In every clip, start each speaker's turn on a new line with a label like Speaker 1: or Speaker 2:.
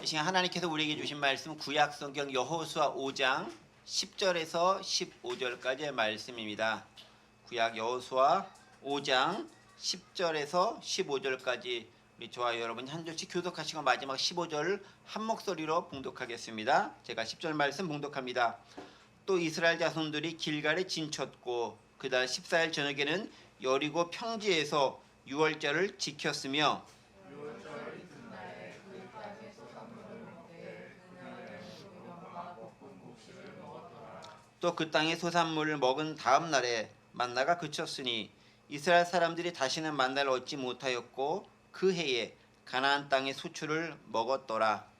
Speaker 1: 이 시간 하나님께서 우리에게 주신 말씀 구약 성경 여호수아 5장 10절에서 15절까지의 말씀입니다. 구약 여호수아 5장 10절에서 15절까지 우리 저와 여러분 한 절씩 교독하시고 마지막 15절 한 목소리로 봉독하겠습니다. 제가 10절 말씀 봉독합니다. 또 이스라엘 자손들이 길갈에 진쳤고 그달 14일 저녁에는 여리고 평지에서 유월절을 지켰으며 또 그 땅의 소산물을 먹은 다음 날에 만나가 그쳤으니 이스라엘 사람들이 다시는 만나를 얻지 못하였고 그 해에 가나안 땅의 소출을 먹었더라.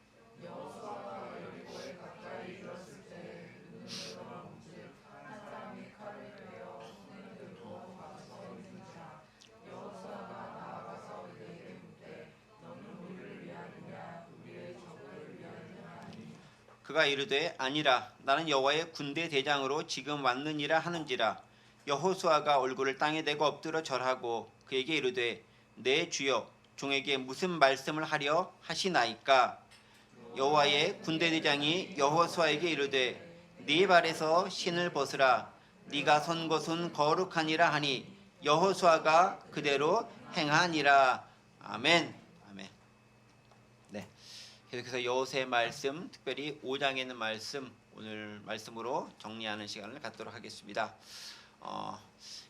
Speaker 1: 그가 이르되 아니라 나는 여호와의 군대 대장으로 지금 왔느니라 하는지라. 여호수아가 얼굴을 땅에 대고 엎드려 절하고 그에게 이르되 내 주여 종에게 무슨 말씀을 하려 하시나이까. 여호와의 군대 대장이 여호수아에게 이르되 네 발에서 신을 벗으라. 네가 선 곳은 거룩하니라 하니 여호수아가 그대로 행하니라. 아멘. 네. 계속해서 여호수아의 말씀, 특별히 5장에 있는 말씀, 오늘 말씀으로 정리하는 시간을 갖도록 하겠습니다.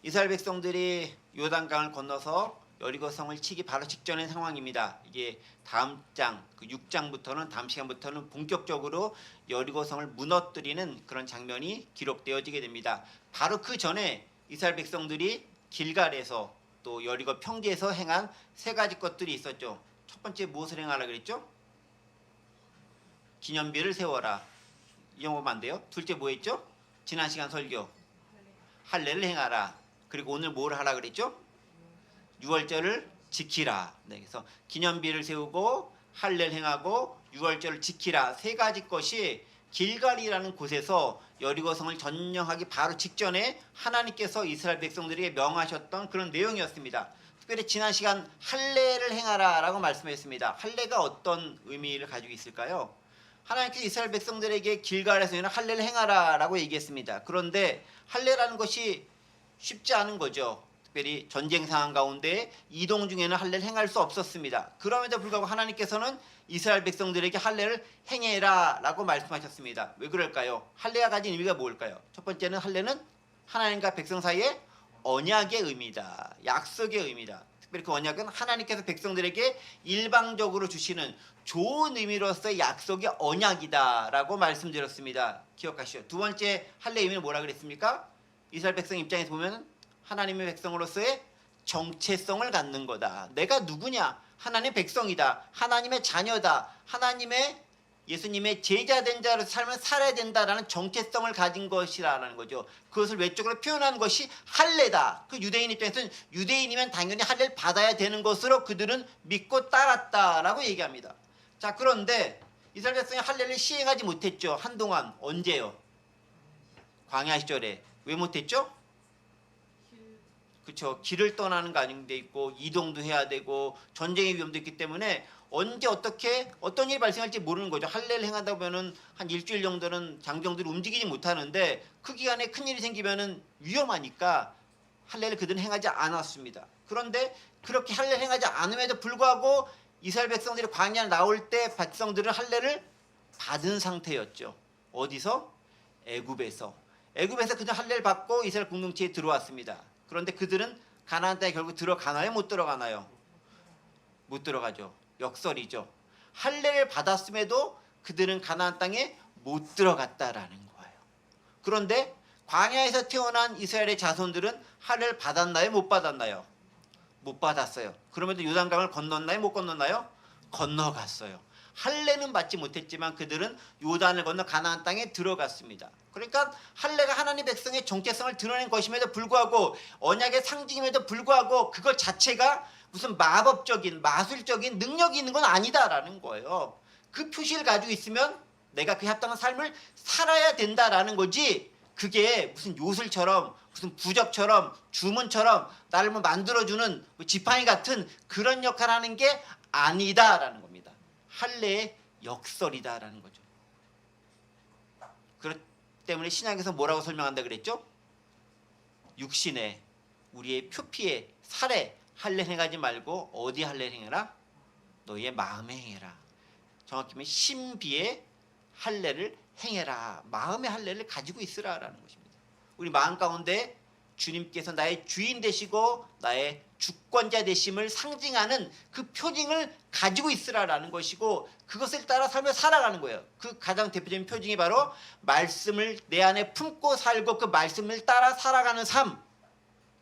Speaker 1: 이스라엘 백성들이 요단강을 건너서 여리고성을 치기 바로 직전의 상황입니다. 이게 다음 장, 그 6장부터는 다음 시간부터는 본격적으로 여리고성을 무너뜨리는 그런 장면이 기록되어지게 됩니다. 바로 그 전에 이스라엘 백성들이 길갈에서 또 여리고 평지에서 행한 세 가지 것들이 있었죠. 첫 번째 무엇을 행하라 그랬죠? 기념비를 세워라. 이용 보면 안 돼요. 둘째 뭐 했죠? 지난 시간 설교 할례를 행하라. 그리고 오늘 뭘 하라 그랬죠? 유월절을 지키라. 네, 그래서 기념비를 세우고 할례를 행하고 유월절을 지키라. 세 가지 것이 길갈이라는 곳에서 여리고성을 점령하기 바로 직전에 하나님께서 이스라엘 백성들에게 명하셨던 그런 내용이었습니다. 특별히 지난 시간 할례를 행하라 라고 말씀했습니다. 할례가 어떤 의미를 가지고 있을까요? 하나님께서 이스라엘 백성들에게 길갈에서 할례를 행하라 라고 얘기했습니다. 그런데 할례라는 것이 쉽지 않은 거죠. 특별히 전쟁 상황 가운데 이동 중에는 할례를 행할 수 없었습니다. 그럼에도 불구하고 하나님께서는 이스라엘 백성들에게 할례를 행해라 라고 말씀하셨습니다. 왜 그럴까요? 할례가 가진 의미가 뭘까요? 첫 번째는 할례는 하나님과 백성 사이의 언약의 의미다. 약속의 의미다. 특별히 그 언약은 하나님께서 백성들에게 일방적으로 주시는 좋은 의미로서의 약속의 언약이다 라고 말씀드렸습니다. 기억하시죠? 두 번째 할례 의미는 뭐라 그랬습니까? 이스라엘 백성 입장에서 보면 하나님의 백성으로서의 정체성을 갖는 거다. 내가 누구냐? 하나님의 백성이다. 하나님의 자녀다. 하나님의 예수님의 제자된 자로 삶을 살아야 된다라는 정체성을 가진 것이라는 거죠. 그것을 외적으로 표현하는 것이 할례다. 그 유대인 입장에서는 유대인이면 당연히 할례를 받아야 되는 것으로 그들은 믿고 따랐다라고 얘기합니다. 자, 그런데 이스라엘 백성이 할례를 시행하지 못했죠. 한동안. 언제요? 광야 시절에. 왜 못했죠? 그렇죠. 길을 떠나는 거 아닌 데 있고 이동도 해야 되고 전쟁의 위험도 있기 때문에 언제 어떻게 어떤 일이 발생할지 모르는 거죠. 할례를 행하다 보면은 한 일주일 정도는 장정들이 움직이지 못하는데 그 기간에 큰일이 생기면은 위험하니까 할례를 그들은 행하지 않았습니다. 그런데 그렇게 할례를 행하지 않음에도 불구하고 이스라엘 백성들이 광야에 나올 때 백성들은 할례를 받은 상태였죠. 어디서? 애굽에서 그들 할례를 받고 이스라엘 공동체에 들어왔습니다. 그런데 그들은 가나안 땅에 결국 들어가나요? 못 들어가나요? 못 들어가죠. 역설이죠. 할례를 받았음에도 그들은 가나안 땅에 못 들어갔다라는 거예요. 그런데 광야에서 태어난 이스라엘의 자손들은 할례를 받았나요? 못 받았나요? 못 받았어요. 그럼에도 요단강을 건넜나요? 못 건넜나요? 건너갔어요. 할례는 받지 못했지만 그들은 요단을 건너 가나안 땅에 들어갔습니다. 그러니까 할례가 하나님 백성의 정체성을 드러낸 것임에도 불구하고 언약의 상징임에도 불구하고 그것 자체가 무슨 마법적인 마술적인 능력이 있는 건 아니다라는 거예요. 그 표시를 가지고 있으면 내가 그에 합당한 삶을 살아야 된다라는 거지, 그게 무슨 요술처럼 무슨 부적처럼 주문처럼 나를 뭐 만들어주는 지팡이 같은 그런 역할을 하는 게 아니다라는 겁니다. 할례의 역설이다라는 거죠. 그렇기 때문에 신약에서 뭐라고 설명한다 그랬죠? 육신에 우리의 표피에 살에 할례 행하지 말고 어디 할례 행해라? 너희의 마음에 행해라. 정확히 말하면 신비의 할례를 행해라. 마음의 할례를 가지고 있으라라는 것입니다. 우리 마음 가운데 주님께서 나의 주인 되시고 나의 주권자 되심을 상징하는 그 표징을 가지고 있으라라는 것이고 그것을 따라 삶을 살아가는 거예요. 그 가장 대표적인 표징이 바로 말씀을 내 안에 품고 살고 그 말씀을 따라 살아가는 삶.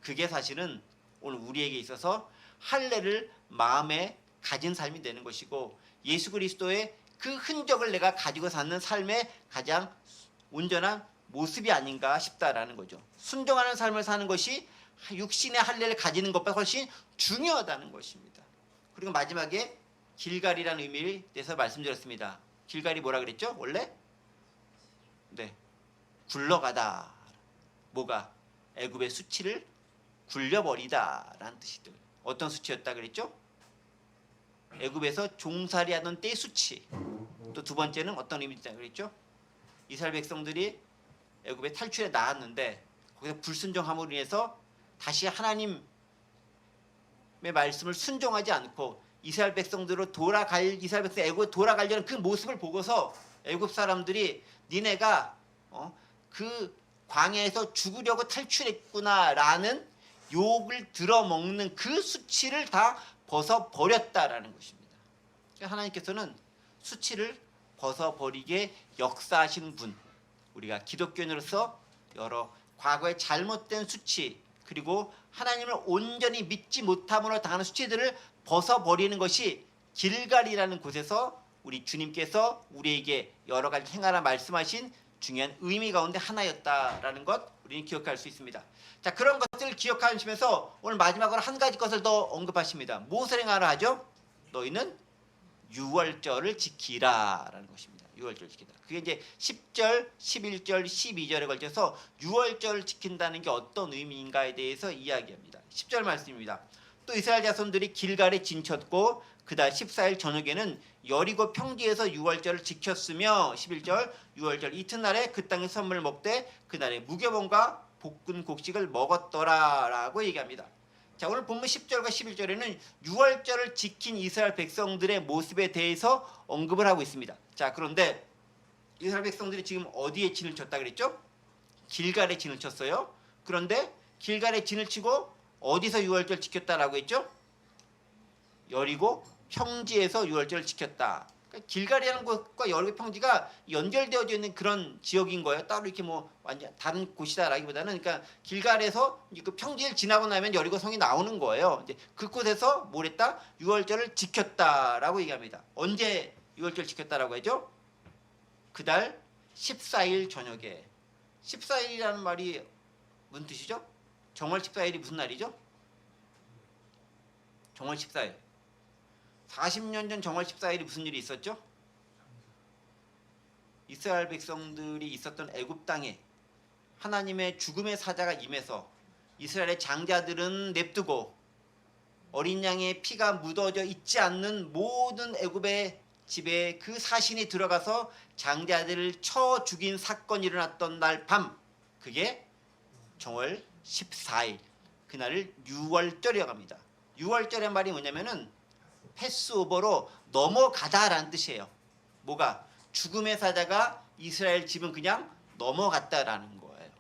Speaker 1: 그게 사실은 오늘 우리에게 있어서 할례를 마음에 가진 삶이 되는 것이고 예수 그리스도의 그 흔적을 내가 가지고 사는 삶의 가장 온전한 모습이 아닌가 싶다라는 거죠. 순종하는 삶을 사는 것이 육신의 할례를 가지는 것보다 훨씬 중요하다는 것입니다. 그리고 마지막에 길갈이라는 의미에 대해서 말씀드렸습니다. 길갈이 뭐라 그랬죠? 원래? 네, 굴러가다. 뭐가? 애굽의 수치를 굴려버리다라는 뜻이죠. 어떤 수치였다 그랬죠? 애굽에서 종살이하던 때의 수치. 또 두 번째는 어떤 의미였다 그랬죠? 이스라엘 백성들이 애굽에 탈출해 나왔는데 거기서 불순종함으로 인해서 다시 하나님의 말씀을 순종하지 않고 이스라엘 백성들로 이스라엘 백성 애굽에 돌아가려는 그 모습을 보고서 애굽 사람들이 니네가 그 광야에서 죽으려고 탈출했구나라는 욕을 들어먹는 그 수치를 다 벗어버렸다라는 것입니다. 하나님께서는 수치를 벗어버리게 역사하시는 분, 우리가 기독교인으로서 여러 과거의 잘못된 수치 그리고 하나님을 온전히 믿지 못함으로 당하는 수치들을 벗어버리는 것이 길갈이라는 곳에서 우리 주님께서 우리에게 여러 가지 행하라 말씀하신 중요한 의미 가운데 하나였다라는 것 우리는 기억할 수 있습니다. 자, 그런 것들을 기억하시면서 오늘 마지막으로 한 가지 것을 더 언급하십니다. 무엇을 행하라 하죠? 너희는 유월절을 지키라 라는 것입니다. 유월절을 지키라. 그게 이제 10절, 11절, 12절에 걸쳐서 유월절을 지킨다는 게 어떤 의미인가에 대해서 이야기합니다. 10절 말씀입니다. 또 이스라엘 자손들이 길갈에 진쳤고 그달 14일 저녁에는 여리고 평지에서 유월절을 지켰으며 11절 유월절 이튿날에 그 땅의 선물을 먹되 그날에 무교봉과 볶은 곡식을 먹었더라 라고 얘기합니다. 자, 오늘 본문 10절과 11절에는 유월절을 지킨 이스라엘 백성들의 모습에 대해서 언급을 하고 있습니다. 자, 그런데 이스라엘 백성들이 지금 어디에 진을 쳤다 그랬죠? 길갈에 진을 쳤어요. 그런데 길갈에 진을 치고 어디서 유월절 지켰다라고 했죠? 여리고 평지에서 유월절을 지켰다. 그러니까 길갈이라는 곳과 여리고 평지가 연결되어 있는 그런 지역인 거예요. 따로 이렇게 뭐 완전 다른 곳이다라기보다는 그러니까 길갈에서 그 평지를 지나고 나면 여리고 성이 나오는 거예요. 이제 그곳에서 뭘 했다? 유월절을 지켰다라고 얘기합니다. 언제 유월절 지켰다라고 하죠? 그달 14일 저녁에. 14일이라는 말이 무슨 뜻이죠? 정월 14일이 무슨 날이죠? 정월 14일. 40년 전 정월 14일이 무슨 일이 있었죠? 이스라엘 백성들이 있었던 애굽 땅에 하나님의 죽음의 사자가 임해서 이스라엘의 장자들은 냅두고 어린 양의 피가 묻어져 있지 않는 모든 애굽의 집에 그 사신이 들어가서 장자들을 쳐 죽인 사건이 일어났던 날 밤, 그게 정월 14일, 그날을 유월절이라고 합니다. 유월절의 말이 뭐냐면은 패스오버로 넘어가다라는 뜻이에요. 뭐가? 죽음의 사자가 이스라엘 집은 그냥 넘어갔다라는 거예요.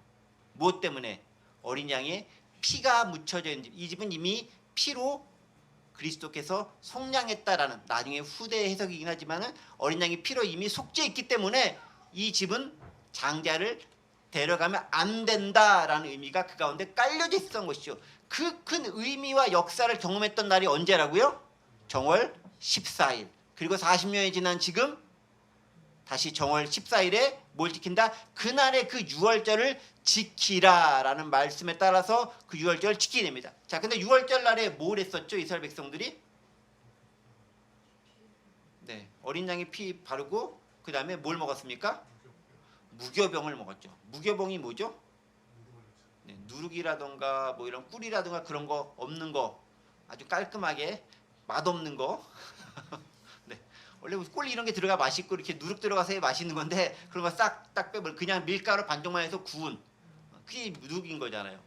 Speaker 1: 무엇 때문에? 어린 양의 피가 묻혀져 있는 집. 이 집은 이미 피로 그리스도께서 속량했다라는, 나중에 후대 해석이긴 하지만은 어린 양이 피로 이미 속죄 있기 때문에 이 집은 장자를 데려가면 안 된다라는 의미가 그 가운데 깔려져 있었던 것이죠. 그 큰 의미와 역사를 경험했던 날이 언제라고요? 정월 14일. 그리고 40년이 지난 지금 다시 정월 14일에 뭘 지킨다? 그날의 그 유월절을 지키라라는 말씀에 따라서 그 유월절을 지키게 됩니다. 자, 근데 유월절 날에 뭘 했었죠? 이스라엘 백성들이? 네, 어린 양의 피 바르고 그 다음에 뭘 먹었습니까? 무교병을 먹었죠. 무교병이 뭐죠? 네, 누룩이라던가 뭐 이런 꿀이라던가 그런 거 없는 거, 아주 깔끔하게 맛없는 거 네, 원래 꼴 이런 게 들어가 맛있고 이렇게 누룩 들어가서 맛있는 건데 그런 거 싹 딱 빼버려. 그냥 밀가루 반쪽만 해서 구운 그게 누룩인 거잖아요.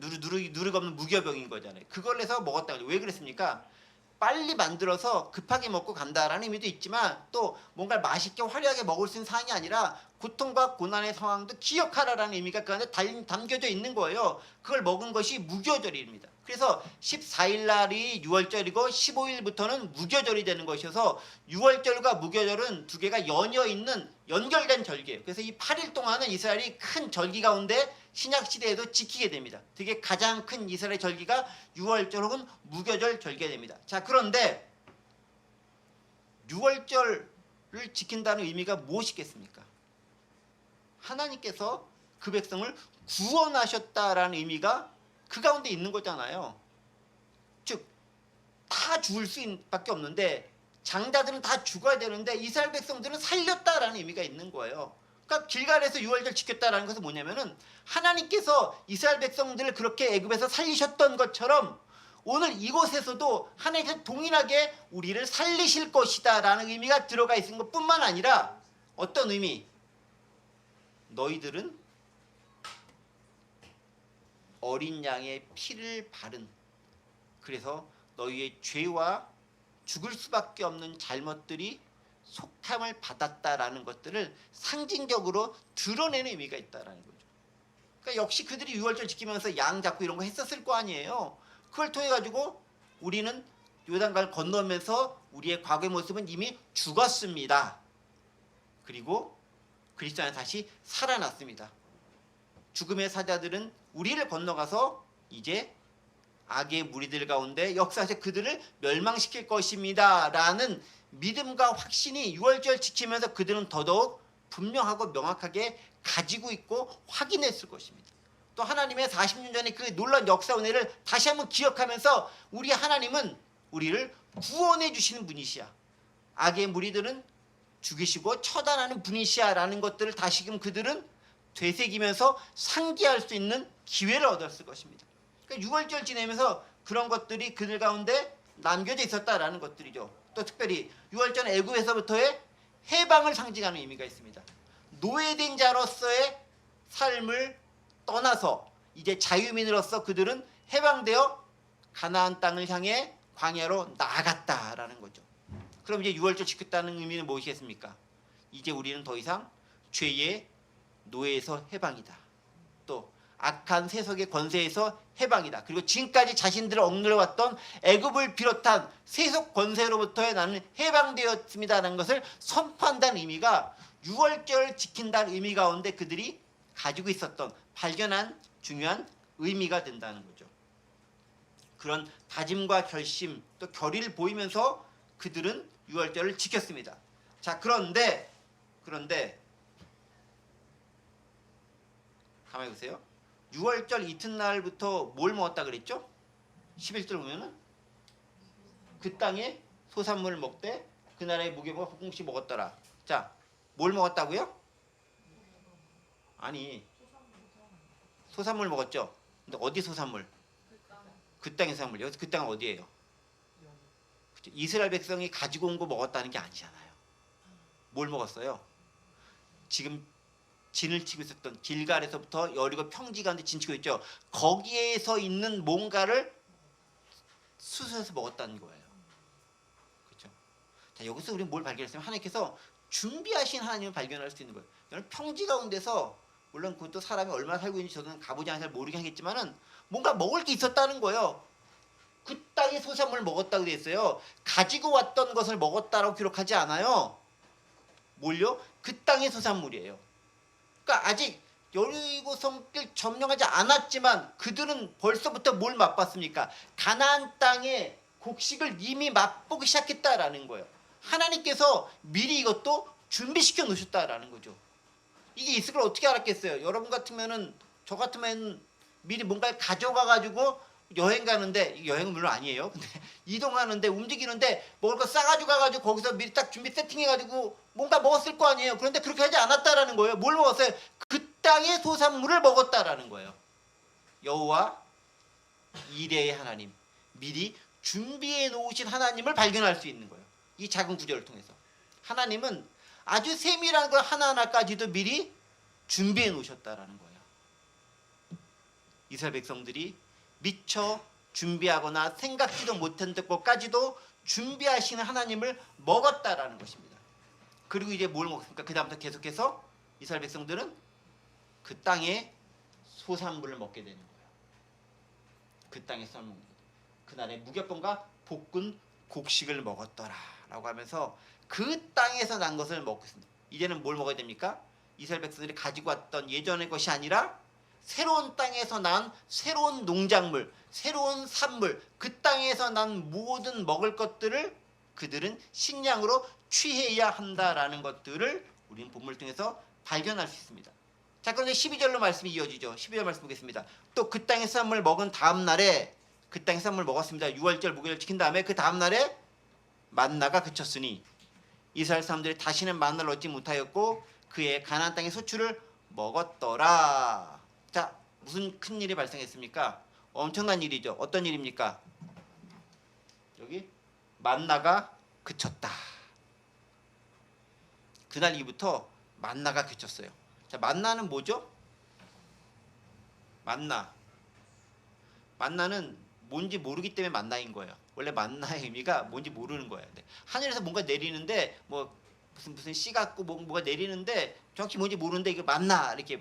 Speaker 1: 누룩 없는 무교병인 거잖아요. 그걸 해서 먹었다. 왜 그랬습니까? 빨리 만들어서 급하게 먹고 간다라는 의미도 있지만 또 뭔가 맛있게 화려하게 먹을 수 있는 상황이 아니라 고통과 고난의 상황도 기억하라라는 의미가 그 안에 담겨져 있는 거예요. 그걸 먹은 것이 무교절입니다. 그래서 14일 날이 6월절이고 15일부터는 무교절이 되는 것이어서 6월절과 무교절은 두 개가 연결된 절기예요. 그래서 이 8일 동안은 이스라엘이 큰 절기 가운데 신약 시대에도 지키게 됩니다. 되게 가장 큰 이스라엘 절기가 6월절 혹은 무교절 절기가 됩니다. 자, 그런데 6월절을 지킨다는 의미가 무엇이겠습니까? 하나님께서 그 백성을 구원하셨다라는 의미가 그 가운데 있는 거잖아요. 즉, 다 죽을 수밖에 없는데 장자들은 다 죽어야 되는데 이스라엘 백성들은 살렸다라는 의미가 있는 거예요. 그러니까 길갈에서 6월절 지켰다라는 것은 뭐냐면은 하나님께서 이스라엘 백성들을 그렇게 애굽에서 살리셨던 것처럼 오늘 이곳에서도 하나님께서 동일하게 우리를 살리실 것이다라는 의미가 들어가 있는 것뿐만 아니라 어떤 의미? 너희들은 어린 양의 피를 바른, 그래서 너희의 죄와 죽을 수밖에 없는 잘못들이 속함을 받았다라는 것들을 상징적으로 드러내는 의미가 있다라는 거죠. 그러니까 역시 그들이 6월절 지키면서 양 잡고 이런 거 했었을 거 아니에요. 그걸 통해 가지고 우리는 요단강을 건너면서 우리의 과거의 모습은 이미 죽었습니다. 그리고 그리스도 안에 다시 살아났습니다. 죽음의 사자들은 우리를 건너가서 이제 악의 무리들 가운데 역사에서 그들을 멸망시킬 것입니다 라는 믿음과 확신이 6월절 지키면서 그들은 더더욱 분명하고 명확하게 가지고 있고 확인했을 것입니다. 또 하나님의 40년 전의 그 놀라운 역사 은혜를 다시 한번 기억하면서 우리 하나님은 우리를 구원해 주시는 분이시야. 악의 무리들은 죽이시고 처단하는 분이시야 라는 것들을 다시금 그들은 되새기면서 상기할 수 있는 기회를 얻었을 것입니다. 그러니까 6월절 지내면서 그런 것들이 그들 가운데 남겨져 있었다라는 것들이죠. 또 특별히 6월절 애굽에서부터의 해방을 상징하는 의미가 있습니다. 노예된 자로서의 삶을 떠나서 이제 자유민으로서 그들은 해방되어 가나안 땅을 향해 광야로 나아갔다라는 거죠. 그럼 이제 6월절 지켰다는 의미는 무엇이겠습니까? 이제 우리는 더 이상 죄의 노예에서 해방이다. 또 악한 세속의 권세에서 해방이다. 그리고 지금까지 자신들을 억눌러왔던 애굽을 비롯한 세속 권세로부터의 나는 해방되었습니다라는 것을 선포한다는 의미가 6월절 지킨다는 의미 가운데 그들이 가지고 있었던 발견한 중요한 의미가 된다는 거죠. 그런 다짐과 결심 또 결의를 보이면서 그들은 6월절을 지켰습니다. 자, 그런데 가만히 보세요. 6월절 이튿날부터 뭘 먹었다 그랬죠? 11절 보면은 그 땅에 소산물을 먹되 그 나라의 무교병과 북궁씩 먹었더라. 자, 뭘 먹었다고요? 아니, 소산물 먹었죠. 근데 어디 소산물? 그 땅의 소산물. 여기서 그 땅은 어디예요? 그렇죠? 이스라엘 백성이 가지고 온 거 먹었다는 게 아니잖아요. 뭘 먹었어요? 지금 진을 치고 있었던 길갈에서부터 여리고 평지 가운데 진 치고 있죠. 거기에서 있는 뭔가를 수수해서 먹었다는 거예요. 그렇죠? 자, 여기서 우리는 뭘 발견했으면 하나님께서 준비하신 하나님을 발견할 수 있는 거예요. 여러분, 평지 가운데서 물론 그것도 사람이 얼마나 살고 있는지 저는 가보지 않아서 잘 모르긴 하겠지만은 뭔가 먹을 게 있었다는 거예요. 그 땅의 소산물을 먹었다고 되어 있어요. 가지고 왔던 것을 먹었다라고 기록하지 않아요. 뭘요? 그 땅의 소산물이에요. 그러니까 아직 여리고 성길 점령하지 않았지만 그들은 벌써부터 뭘 맛봤습니까? 가나안 땅의 곡식을 이미 맛보기 시작했다라는 거예요. 하나님께서 미리 이것도 준비시켜 놓으셨다라는 거죠. 이게 있을 걸 어떻게 알았겠어요? 여러분 같으면은 저 같으면 미리 뭔가를 가져가 가지고 여행 가는데, 여행은 물론 아니에요. 근데 이동하는데 움직이는데 먹을 거 싸가지고 가가지고 거기서 미리 딱 준비 세팅해가지고 뭔가 먹었을 거 아니에요. 그런데 그렇게 하지 않았다라는 거예요. 뭘 먹었어요? 그 땅의 소산물을 먹었다라는 거예요. 여호와 이레의 하나님, 미리 준비해 놓으신 하나님을 발견할 수 있는 거예요. 이 작은 구절을 통해서. 하나님은 아주 세밀한 걸 하나하나까지도 미리 준비해 놓으셨다라는 거예요. 이스라엘 백성들이 미처 준비하거나 생각지도 못한 것까지도 준비하시는 하나님을 먹었다라는 것입니다. 그리고 이제 뭘 먹습니까? 그 다음부터 계속해서 이스라엘 백성들은 그 땅의 소산물을 먹게 되는 거예요. 그 땅의 소산물 먹는 거예요. 그날의 무교병과 볶은 곡식을 먹었더라라고 하면서 그 땅에서 난 것을 먹고 있습니다. 이제는 뭘 먹어야 됩니까? 이스라엘 백성들이 가지고 왔던 예전의 것이 아니라 새로운 땅에서 난 새로운 농작물, 새로운 산물, 그 땅에서 난 모든 먹을 것들을 그들은 식량으로 취해야 한다라는 것들을 우리는 본문을 통해서 발견할 수 있습니다. 자, 그런데 12절로 말씀이 이어지죠. 12절 말씀 보겠습니다. 또 그 땅의 산물을 먹은 다음 날에 그 땅의 산물을 먹었습니다. 6월절 무교를 지킨 다음에 그 다음 날에 만나가 그쳤으니 이스라엘 사람들이 다시는 만나를 얻지 못하였고 그의 가나안 땅의 소출을 먹었더라. 자, 무슨 큰 일이 발생했습니까? 엄청난 일이죠. 어떤 일입니까? 여기 만나가 그쳤다. 그날 이후부터 만나가 그쳤어요. 자, 만나는 뭐죠? 만나는 뭔지 모르기 때문에 만나인 거예요. 원래 만나의 의미가 뭔지 모르는 거예요. 네. 하늘에서 뭔가 내리는데 뭐 무슨 씨 같고 뭐가 내리는데 정확히 뭔지 모르는데 이게 만나 이렇게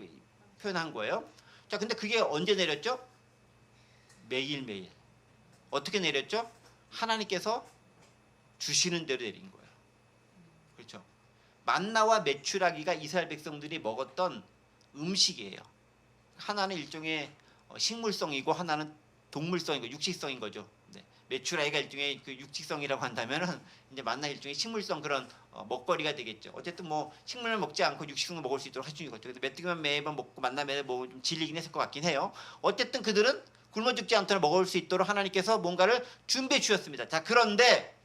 Speaker 1: 표현한 거예요. 자, 근데 그게 언제 내렸죠? 매일매일. 어떻게 내렸죠? 하나님께서 주시는 대로 내린 거예요. 그렇죠? 만나와 메추라기가 이스라엘 백성들이 먹었던 음식이에요. 하나는 일종의 식물성이고 하나는 동물성이고 육식성인 거죠. 네. 메추라기가 일종의 그 육식성이라고 한다면은 이제 만나 일종의 식물성 그런 먹거리가 되겠죠. 어쨌든 뭐 식물을 먹지 않고 육식성을 먹을 수 있도록 해주는 거죠. 메뚜기만 매번 먹고 만나 매번 먹으면 좀 질리긴 했을 것 같긴 해요. 어쨌든 그들은 굶어 죽지 않도록 먹을 수 있도록 하나님께서 뭔가를 준비해 주셨습니다. 자, 그런데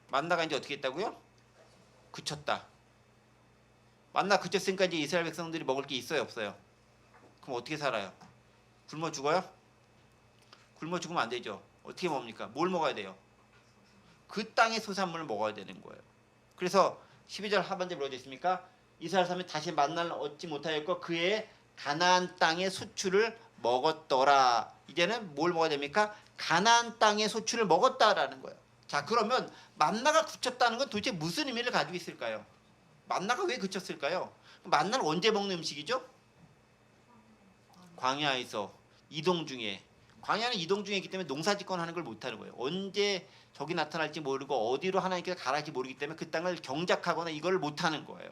Speaker 1: 만나가 이제 어떻게 했다고요? 그쳤다. 만나 그쳤으니까 이제 이스라엘 백성들이 먹을 게 있어요, 없어요? 그럼 어떻게 살아요? 굶어 죽어요? 굶어 죽으면 안 되죠. 어떻게 먹습니까? 뭘 먹어야 돼요? 그 땅의 소산물을 먹어야 되는 거예요. 그래서 12절 하반절에 뭐라고 되어 있습니까? 이스라엘 사람이 다시 만나를 얻지 못하였고 그의 가나안 땅의 소출을 먹었더라. 이제는 뭘 먹어야 됩니까? 가나안 땅의 소출을 먹었다라는 거예요. 자, 그러면 만나가 그쳤다는 건 도대체 무슨 의미를 가지고 있을까요? 만나가 왜 그쳤을까요? 만나는 언제 먹는 음식이죠? 광야에서 이동 중에. 광야는 이동 중에 있기 때문에 농사짓거나 하는 걸 못하는 거예요. 언제 적이 나타날지 모르고 어디로 하나님께서 가라할지 모르기 때문에 그 땅을 경작하거나 이걸 못하는 거예요.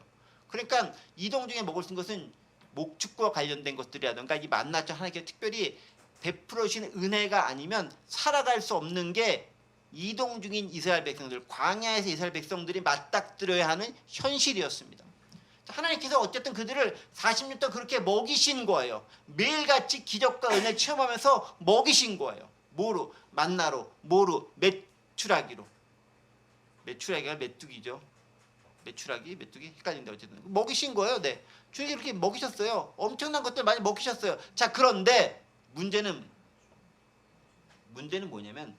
Speaker 1: 그러니까 이동 중에 먹을 수 있는 것은 목축과 관련된 것들이라든가 이 만나죠. 하나님께서 특별히 베풀어 주시는 은혜가 아니면 살아갈 수 없는 게 이동 중인 이스라엘 백성들, 광야에서 이스라엘 백성들이 맞닥뜨려야 하는 현실이었습니다. 하나님께서 어쨌든 그들을 40년 동안 그렇게 먹이신 거예요. 매일같이 기적과 은혜를 체험하면서 먹이신 거예요. 뭐로? 만나로, 뭐로? 메추라기로. 메추라기가 메뚜기죠. 메추라기, 메뚜기 헷갈린다 어쨌든 먹이신 거예요. 네, 주님이 이렇게 먹이셨어요. 엄청난 것들 많이 먹이셨어요. 자, 그런데 문제는 뭐냐면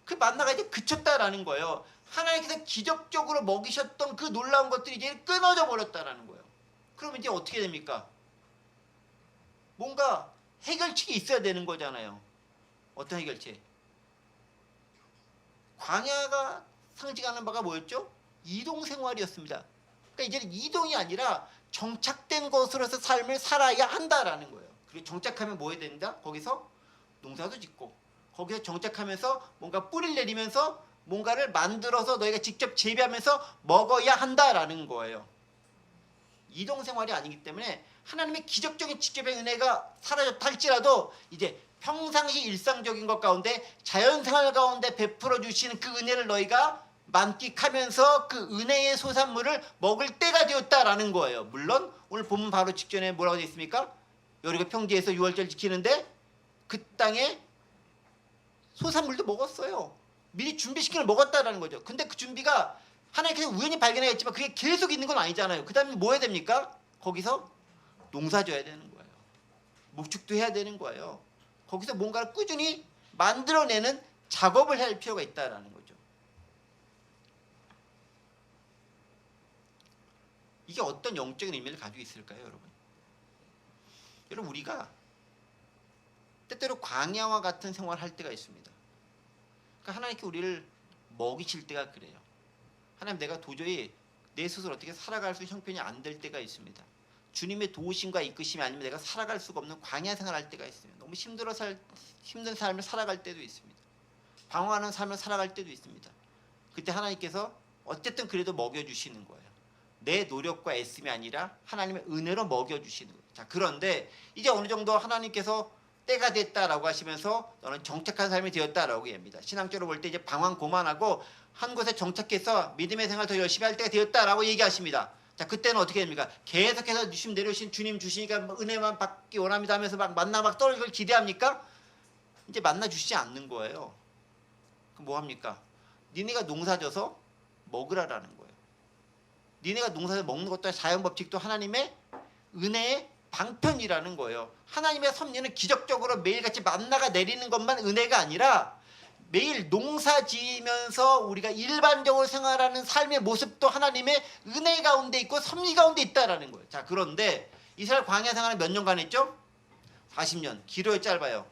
Speaker 1: 그 만나가 이제 그쳤다라는 거예요. 하나님께서 기적적으로 먹이셨던 그 놀라운 것들이 이제 끊어져 버렸다라는 거예요. 그럼 이제 어떻게 됩니까? 뭔가 해결책이 있어야 되는 거잖아요. 어떤 해결책? 광야가 상징하는 바가 뭐였죠? 이동 생활이었습니다. 그러니까 이제는 이동이 아니라 정착된 것으로서 삶을 살아야 한다라는 거예요. 그리고 정착하면 뭐 해야 된다? 거기서 농사도 짓고 거기서 정착하면서 뭔가 뿌리를 내리면서 뭔가를 만들어서 너희가 직접 재배하면서 먹어야 한다라는 거예요. 이동 생활이 아니기 때문에 하나님의 기적적인 직접의 은혜가 사라졌다 할지라도 이제 평상시 일상적인 것 가운데 자연생활 가운데 베풀어 주시는 그 은혜를 너희가 만끽하면서 그 은혜의 소산물을 먹을 때가 되었다라는 거예요. 물론 오늘 본문 바로 직전에 뭐라고 되어 있습니까? 여리고 평지에서 유월절 지키는데 그 땅에 소산물도 먹었어요. 미리 준비시키는 걸 먹었다라는 거죠. 근데 그 준비가 하나님께서 우연히 발견하겠지만 그게 계속 있는 건 아니잖아요. 그 다음에 뭐 해야 됩니까? 거기서 농사 져야 되는 거예요. 목축도 해야 되는 거예요. 거기서 뭔가를 꾸준히 만들어내는 작업을 할 필요가 있다라는 거죠. 이게 어떤 영적인 의미를 가지고 있을까요, 여러분? 여러분, 우리가 때때로 광야와 같은 생활을 할 때가 있습니다. 그러니까 하나님께 우리를 먹이실 때가 그래요. 하나님, 내가 도저히 내 스스로 어떻게 살아갈 수 있는 형편이 안 될 때가 있습니다. 주님의 도우심과 이끄심이 아니면 내가 살아갈 수가 없는 광야 생활할 때가 있습니다. 너무 힘든 삶을 살아갈 때도 있습니다. 방황하는 삶을 살아갈 때도 있습니다. 그때 하나님께서 어쨌든 그래도 먹여주시는 거예요. 내 노력과 애씀이 아니라 하나님의 은혜로 먹여주시는 거예요. 자, 그런데 이제 어느 정도 하나님께서 때가 됐다라고 하시면서 너는 정착한 삶이 되었다라고 얘기합니다. 신앙적으로 볼 때 이제 방황 고만하고 한 곳에 정착해서 믿음의 생활 더 열심히 할 때가 되었다라고 얘기하십니다. 자, 그때는 어떻게 됩니까? 계속해서 주심 내려오신 주님 주시니까 은혜만 받기 원합니다 하면서 막 만나 막 떨어질 걸 기대합니까? 이제 만나 주시지 않는 거예요. 그럼 뭐 합니까? 니네가 농사져서 먹으라라는 거예요. 니네가 농사져서 먹는 것도 자연 법칙도 하나님의 은혜의 방편이라는 거예요. 하나님의 섭리는 기적적으로 매일같이 만나가 내리는 것만 은혜가 아니라 매일 농사 지으면서 우리가 일반적으로 생활하는 삶의 모습도 하나님의 은혜 가운데 있고 섭리 가운데 있다라는 거예요. 자, 그런데 이스라엘 광야 생활은 몇 년간 했죠? 40년. 길어요, 짧아요?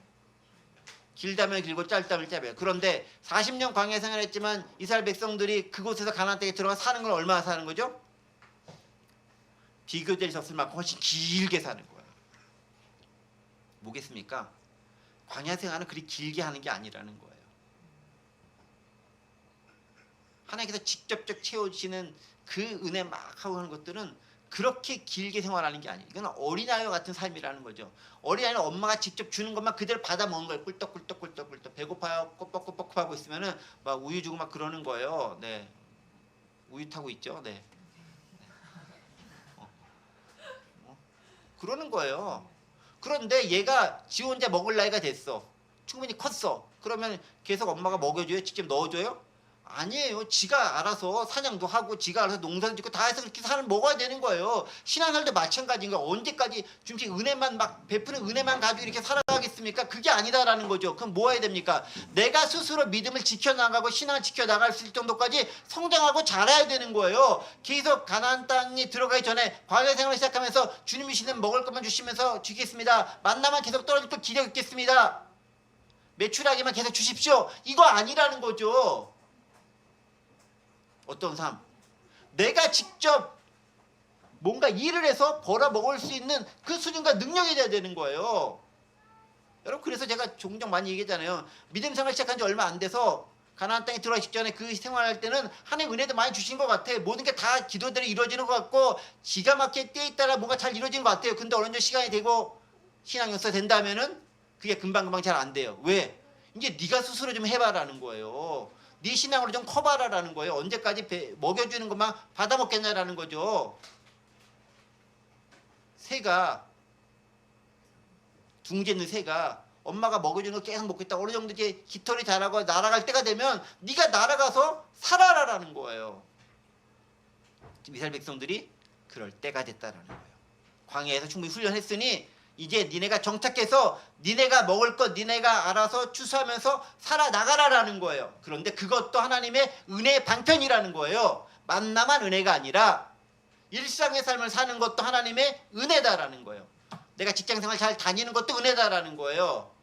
Speaker 1: 길다면 길고 짧다면 짧아요. 그런데 40년 광야 생활했지만 이스라엘 백성들이 그곳에서 가나안 땅에 들어가 사는 걸 얼마나 사는 거죠? 비교될 수 없을 만큼 훨씬 길게 사는 거예요. 뭐겠습니까? 광야 생활은 그리 길게 하는 게 아니라는 거예요. 하나님께서 직접적 채워주시는 그 은혜 막 하고 하는 것들은 그렇게 길게 생활하는 게 아니에요. 이건 어린아이와 같은 삶이라는 거죠. 어린아이는 엄마가 직접 주는 것만 그대로 받아 먹는 거예요. 꿀떡꿀떡 배고파요. 꼬뻑꼬뻑 하고 있으면은 막 우유 주고 막 그러는 거예요. 네, 우유 타고 있죠. 네, 그러는 거예요. 그런데 얘가 지 혼자 먹을 나이가 됐어. 충분히 컸어. 그러면 계속 엄마가 먹여줘요? 직접 넣어줘요? 아니에요. 지가 알아서 사냥도 하고 지가 알아서 농사도 짓고 다 해서 그렇게 먹어야 되는 거예요. 신앙생활도 마찬가지인 거예요. 언제까지 주님께 은혜만 막 베푸는 은혜만 가지고 이렇게 살아가겠습니까? 그게 아니다라는 거죠. 그럼 뭐 해야 됩니까? 내가 스스로 믿음을 지켜나가고 신앙을 지켜나갈 수 있을 정도까지 성장하고 자라야 되는 거예요. 계속 가나안 땅에 들어가기 전에 광야 생활을 시작하면서 주님이 주시는 먹을 것만 주시면서 주겠습니다. 만나만 계속 떨어질 걸 기다리겠습니다. 매출하기만 계속 주십시오. 이거 아니라는 거죠. 어떤 삶? 내가 직접 뭔가 일을 해서 벌어 먹을 수 있는 그 수준과 능력이 돼야 되는 거예요. 여러분, 그래서 제가 종종 많이 얘기하잖아요. 믿음 생활 시작한 지 얼마 안 돼서 가나안 땅에 들어가기 직전에 그 생활할 때는 하나님 은혜도 많이 주신 것 같아. 모든 게 다 기도대로 이루어지는 것 같고 기가 막히게 때에 따라 뭔가 잘 이루어지는 것 같아요. 근데 어느 정도 시간이 되고 신앙 역사 된다면은 그게 금방금방 잘 안 돼요. 왜? 이제 네가 스스로 좀 해봐라는 거예요. 네 신앙으로 좀 커봐라라는 거예요. 언제까지 먹여주는 것만 받아먹겠냐라는 거죠. 새가, 둥지 있는 새가 엄마가 먹여주는 거 계속 먹고 있다. 어느 정도 이제 깃털이 자라고 날아갈 때가 되면 네가 날아가서 살아라라는 거예요. 이스라엘 백성들이 그럴 때가 됐다라는 거예요. 광야에서 충분히 훈련했으니 이제 니네가 정착해서 니네가 먹을 것 니네가 알아서 추수하면서 살아나가라라는 거예요. 그런데 그것도 하나님의 은혜의 방편이라는 거예요. 만나만 은혜가 아니라 일상의 삶을 사는 것도 하나님의 은혜다라는 거예요. 내가 직장생활 잘 다니는 것도 은혜다라는 거예요.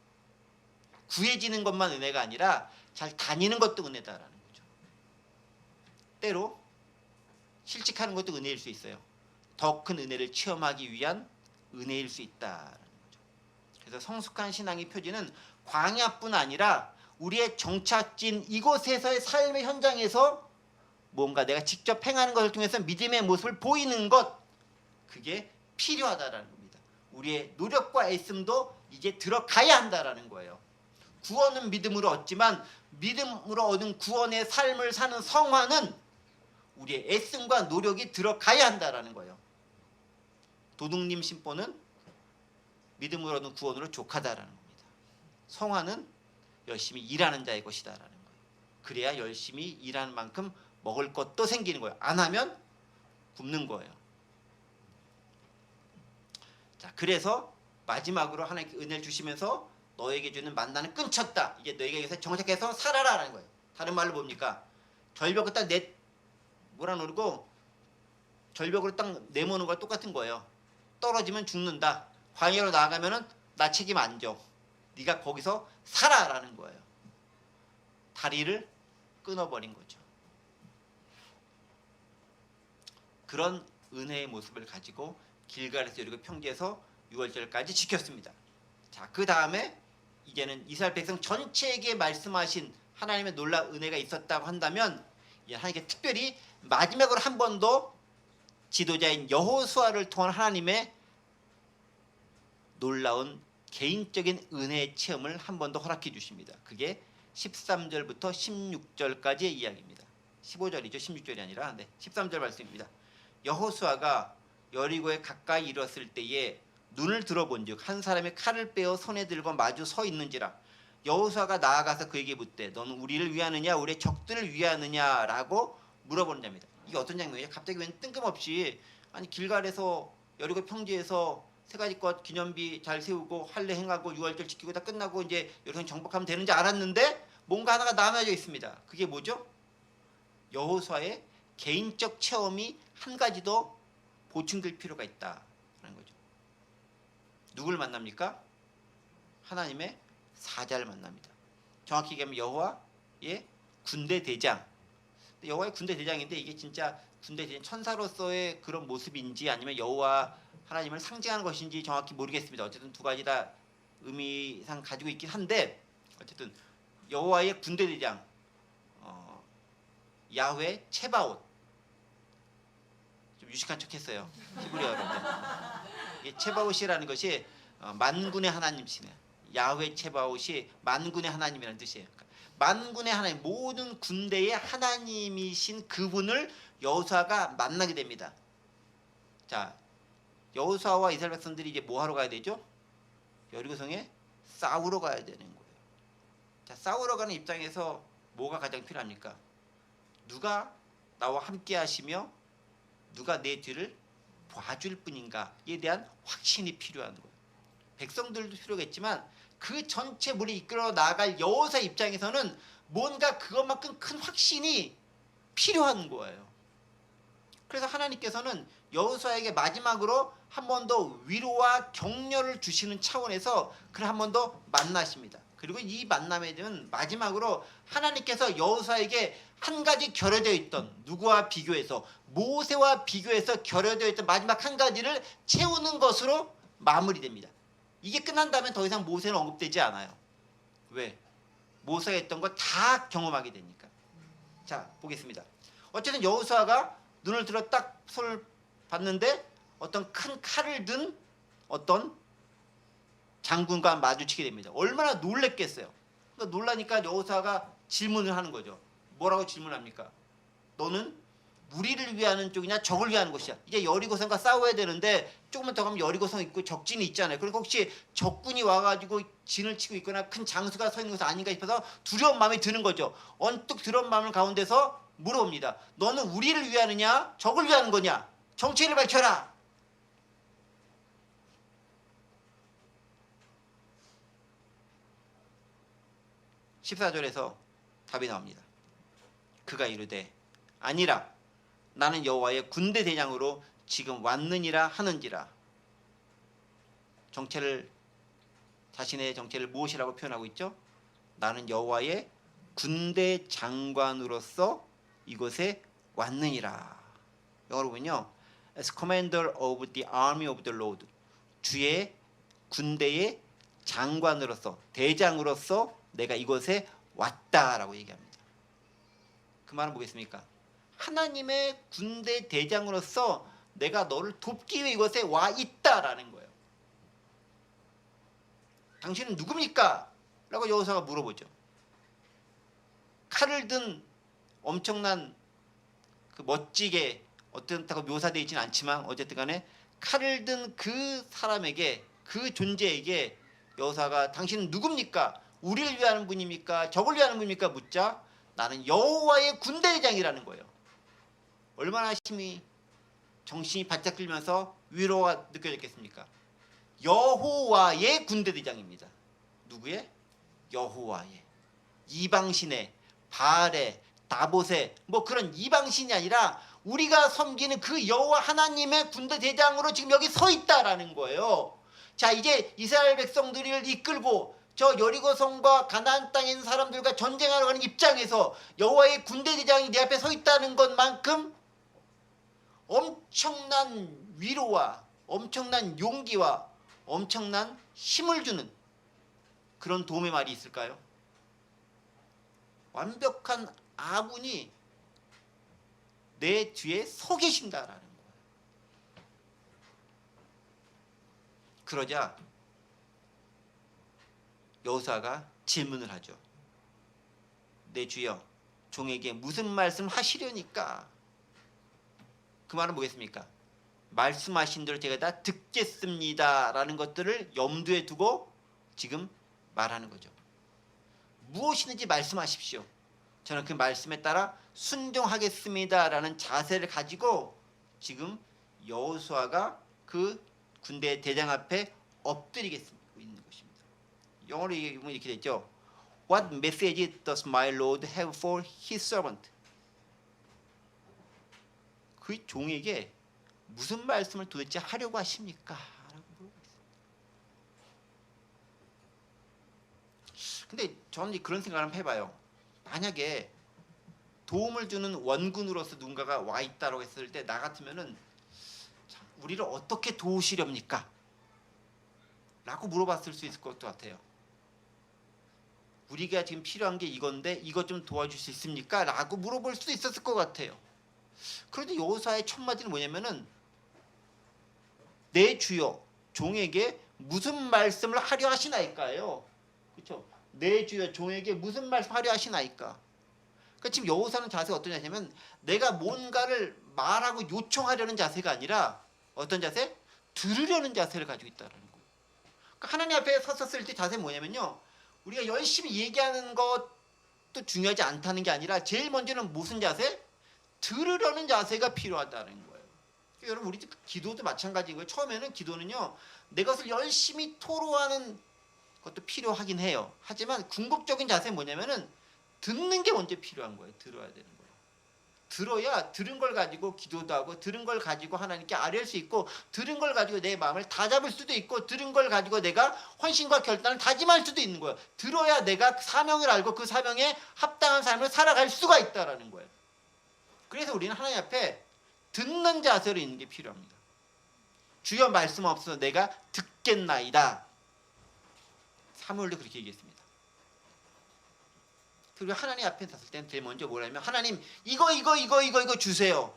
Speaker 1: 구해지는 것만 은혜가 아니라 잘 다니는 것도 은혜다라는 거죠. 때로 실직하는 것도 은혜일 수 있어요. 더 큰 은혜를 체험하기 위한 은혜일 수 있다라는 거죠. 그래서 성숙한 신앙의 표지는 광야뿐 아니라 우리의 정착진 이곳에서의 삶의 현장에서 뭔가 내가 직접 행하는 것을 통해서 믿음의 모습을 보이는 것, 그게 필요하다라는 겁니다. 우리의 노력과 애씀도 이제 들어가야 한다라는 거예요. 구원은 믿음으로 얻지만 믿음으로 얻은 구원의 삶을 사는 성화는 우리의 애씀과 노력이 들어가야 한다라는 거예요. 도둑님 심보는 믿음으로 얻은 구원으로 족하다라는 겁니다. 성화는 열심히 일하는 자의 것이다라는 거예요. 그래야 열심히 일하는 만큼 먹을 것도 생기는 거예요. 안 하면 굶는 거예요. 자, 그래서 마지막으로 하나님께 은혜를 주시면서 너에게 주는 만나는 끊쳤다. 이제 너에게 여기서 정착해서 살아라라는 거예요. 다른 말로 뭡니까? 절벽 끝에 뭐라 그러고 절벽으로 딱 내모는 거 똑같은 거예요. 떨어지면 죽는다. 광야로 나아가면은 나 책임 안 져. 네가 거기서 살아라는 거예요. 다리를 끊어버린 거죠. 그런 은혜의 모습을 가지고 길갈에서 여리고 평지에서 유월절까지 지켰습니다. 자, 그 다음에 이제는 이스라엘 백성 전체에게 말씀하신 하나님의 놀라운 은혜가 있었다고 한다면 하나님께 특별히 마지막으로 한 번 더 지도자인 여호수아를 통한 하나님의 놀라운 개인적인 은혜의 체험을 한 번 더 허락해 주십니다. 그게 13절부터 16절까지의 이야기입니다. 15절이죠. 16절이 아니라 13절 말씀입니다. 여호수아가 여리고에 가까이 이르렀을 때에 눈을 들어본즉 한 사람이 칼을 빼어 손에 들고 마주 서 있는지라. 여호수아가 나아가서 그에게 묻되 너는 우리를 위하느냐 우리의 적들을 위하느냐라고 물어보는 자입니다. 이게 어떤 장면이에요? 갑자기 웬 뜬금없이 아니 길갈에서 여리고 평지에서 세 가지 것 기념비 잘 세우고 할례 행하고 유월절 지키고 다 끝나고 이제 여기서 정복하면 되는 줄 알았는데 뭔가 하나가 남아져 있습니다. 그게 뭐죠? 여호수아의 개인적 체험이 한 가지 더 보충될 필요가 있다는 거죠. 누굴 만납니까? 하나님의 사자를 만납니다. 정확히 얘기하면 여호와의 군대 대장. 여호와의 군대 대장인데 이게 진짜 군대 대장 천사로서의 그런 모습인지 아니면 여호와 하나님을 상징하는 것인지 정확히 모르겠습니다. 어쨌든 두 가지 다 의미상 가지고 있긴 한데 어쨌든 여호와의 군대 대장 야훼 체바옷. 좀 유식한 척했어요. 히브리어 여러분들. 이게 체바옷이라는 것이 만군의 하나님이시네. 야훼 체바옷이 만군의 하나님이라는 뜻이에요. 만군의 하나님, 모든 군대의 하나님이신 그분을 여호수아가 만나게 됩니다. 자, 여호수아와 이스라엘 백성들이 이제 뭐 하러 가야 되죠? 여리고성에 싸우러 가야 되는 거예요. 자, 싸우러 가는 입장에서 뭐가 가장 필요합니까? 누가 나와 함께 하시며 누가 내 뒤를 봐줄 뿐인가에 대한 확신이 필요한 거예요. 백성들도 필요겠지만 그 전체 물이 이끌어 나갈 여호수아 입장에서는 뭔가 그것만큼 큰 확신이 필요한 거예요. 그래서 하나님께서는 여호수아에게 마지막으로 한 번 더 위로와 격려를 주시는 차원에서 그를 한 번 더 만나십니다. 그리고 이 만남에는 마지막으로 하나님께서 여호수아에게 한 가지 결여되어 있던 누구와 비교해서 모세와 비교해서 결여되어 있던 마지막 한 가지를 채우는 것으로 마무리됩니다. 이게 끝난다면 더 이상 모세는 언급되지 않아요. 왜? 모세가 했던 거 다 경험하게 되니까. 자, 보겠습니다. 어쨌든 여호수아가 눈을 들어 딱 손을 봤는데 어떤 큰 칼을 든 어떤 장군과 마주치게 됩니다. 얼마나 놀랬겠어요. 그러니까 놀라니까 여호수아가 질문을 하는 거죠. 뭐라고 질문합니까? 너는 우리를 위하는 쪽이냐 적을 위하는 것이야. 이제 여리고성과 싸워야 되는데 조금만 더 가면 여리고성 있고 적진이 있잖아요. 그리고 혹시 적군이 와가지고 진을 치고 있거나 큰 장수가 서 있는 것은 아닌가 싶어서 두려운 마음이 드는 거죠. 언뜻 두려운 마음을 가운데서 물어봅니다. 너는 우리를 위하느냐 적을 위하는 거냐? 정체를 밝혀라. (14절에서) 답이 나옵니다. 그가 이르되 아니라 나는 여호와의 군대 대장으로 지금 왔느니라 하는지라. 정체를 자신의 정체를 무엇이라고 표현하고 있죠? 나는 여호와의 군대 장관으로서 이곳에 왔느니라. 영어로 보면요, as commander of the army of the Lord, 주의 군대의 장관으로서 대장으로서 내가 이곳에 왔다라고 얘기합니다. 그 말은 뭐겠습니까? 하나님의 군대 대장으로서 내가 너를 돕기 위해 이곳에 와 있다라는 거예요. 당신은 누굽니까? 라고 여호수아가 물어보죠. 칼을 든 엄청난 그 멋지게 어떻다고 묘사되어 있지는 않지만 어쨌든 간에 칼을 든 그 사람에게, 그 존재에게 여호수아가 당신은 누굽니까? 우리를 위하는 분입니까? 적을 위하는 분입니까? 묻자 나는 여호와의 군대 대장이라는 거예요. 얼마나 힘이 정신이 바짝 들면서 위로가 느껴졌겠습니까? 여호와의 군대 대장입니다. 누구의? 여호와의. 이방신의, 바알의, 다봇의 뭐 그런 이방신이 아니라 우리가 섬기는 그 여호와 하나님의 군대 대장으로 지금 여기 서 있다라는 거예요. 자, 이제 이스라엘 백성들을 이끌고 저 여리고성과 가나안 땅에 있는 사람들과 전쟁하러 가는 입장에서 여호와의 군대 대장이 내 앞에 서 있다는 것만큼 엄청난 위로와 엄청난 용기와 엄청난 힘을 주는 그런 도움의 말이 있을까요? 완벽한 아군이 내 뒤에 서 계신다라는 거예요. 그러자 여호수아가 질문을 하죠. 내 주여, 종에게 무슨 말씀 하시려니까? 그 말은 뭐겠습니까? 말씀하신 대로 제가 다 듣겠습니다 라는 것들을 염두에 두고 지금 말하는 거죠. 무엇이든지 말씀하십시오. 저는 그 말씀에 따라 순종하겠습니다 라는 자세를 가지고 지금 여호수아가 그 군대 대장 앞에 엎드리고 있는 것입니다. 영어로 얘기하면 이렇게 되죠. What message does my Lord have for his servant? 그 종에게 무슨 말씀을 도대체 하려고 하십니까? 라고 물어보겠습니다. 근데 저는 그런 생각을 한번 해봐요. 만약에 도움을 주는 원군으로서 누군가가 와 있다고 했을 때 나 같으면은 우리를 어떻게 도우시렵니까? 라고 물어봤을 수 있을 것 같아요. 우리가 지금 필요한 게 이건데 이것 좀 도와줄 수 있습니까? 라고 물어볼 수도 있었을 것 같아요. 그런데 여호수아의 첫 마디는 뭐냐면은 내 주여, 종에게 무슨 말씀을 하려 하시나이까요? 그렇죠? 내 주여, 종에게 무슨 말씀 하려 하시나이까? 그러니까 지금 여호수아는 자세가 어떤 자세냐면 내가 뭔가를 말하고 요청하려는 자세가 아니라 어떤 자세? 들으려는 자세를 가지고 있다는 거예요. 그러니까 하나님 앞에 섰을 때 자세는 뭐냐면요. 우리가 열심히 얘기하는 것도 중요하지 않다는 게 아니라 제일 먼저는 무슨 자세? 들으려는 자세가 필요하다는 거예요. 그러니까 여러분 우리 기도도 마찬가지인 거예요. 처음에는 기도는요. 내 것을 열심히 토로하는 것도 필요하긴 해요. 하지만 궁극적인 자세는 뭐냐면은 듣는 게 먼저 필요한 거예요. 들어야 되는 거예요. 들어야 들은 걸 가지고 기도도 하고 들은 걸 가지고 하나님께 아뢰할 수 있고 들은 걸 가지고 내 마음을 다잡을 수도 있고 들은 걸 가지고 내가 헌신과 결단을 다짐할 수도 있는 거예요. 들어야 내가 사명을 알고 그 사명에 합당한 삶을 살아갈 수가 있다라는 거예요. 그래서 우리는 하나님 앞에 듣는 자세로 있는 게 필요합니다. 주여 말씀 없어서 내가 듣겠나이다. 사무엘도 그렇게 얘기했습니다. 그리고 하나님 앞에 섰을 때는 제일 먼저 뭐라면 하나님 이거 주세요.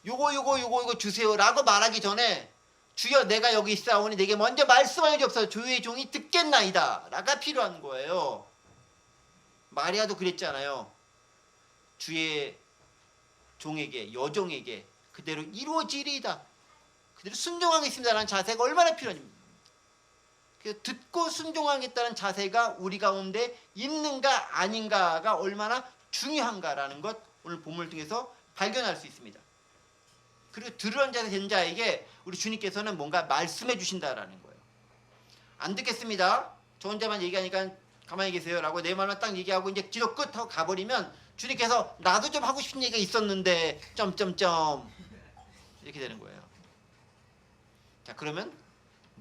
Speaker 1: 요거 주세요 라고 말하기 전에 주여 내가 여기 있사오니 내게 먼저 말씀하여 주옵소서. 주의 종이 듣겠나이다 라가 필요한 거예요. 마리아도 그랬잖아요. 주의 종에게 여종에게 그대로 이루어지리이다. 그대로 순종하겠습니다라는 자세가 얼마나 필요합니까? 듣고 순종하겠다는 자세가 우리 가운데 있는가 아닌가가 얼마나 중요한가라는 것 오늘 본문을 통해서 발견할 수 있습니다. 그리고 들으려는 자세 된 자에게 우리 주님께서는 뭔가 말씀해 주신다라는 거예요. 안 듣겠습니다. 저 혼자만 얘기하니까 가만히 계세요 라고 내 말만 딱 얘기하고 이제 기도 끝 하고 가버리면 주님께서 나도 좀 하고 싶은 얘기가 있었는데 점점점 이렇게 되는 거예요. 자, 그러면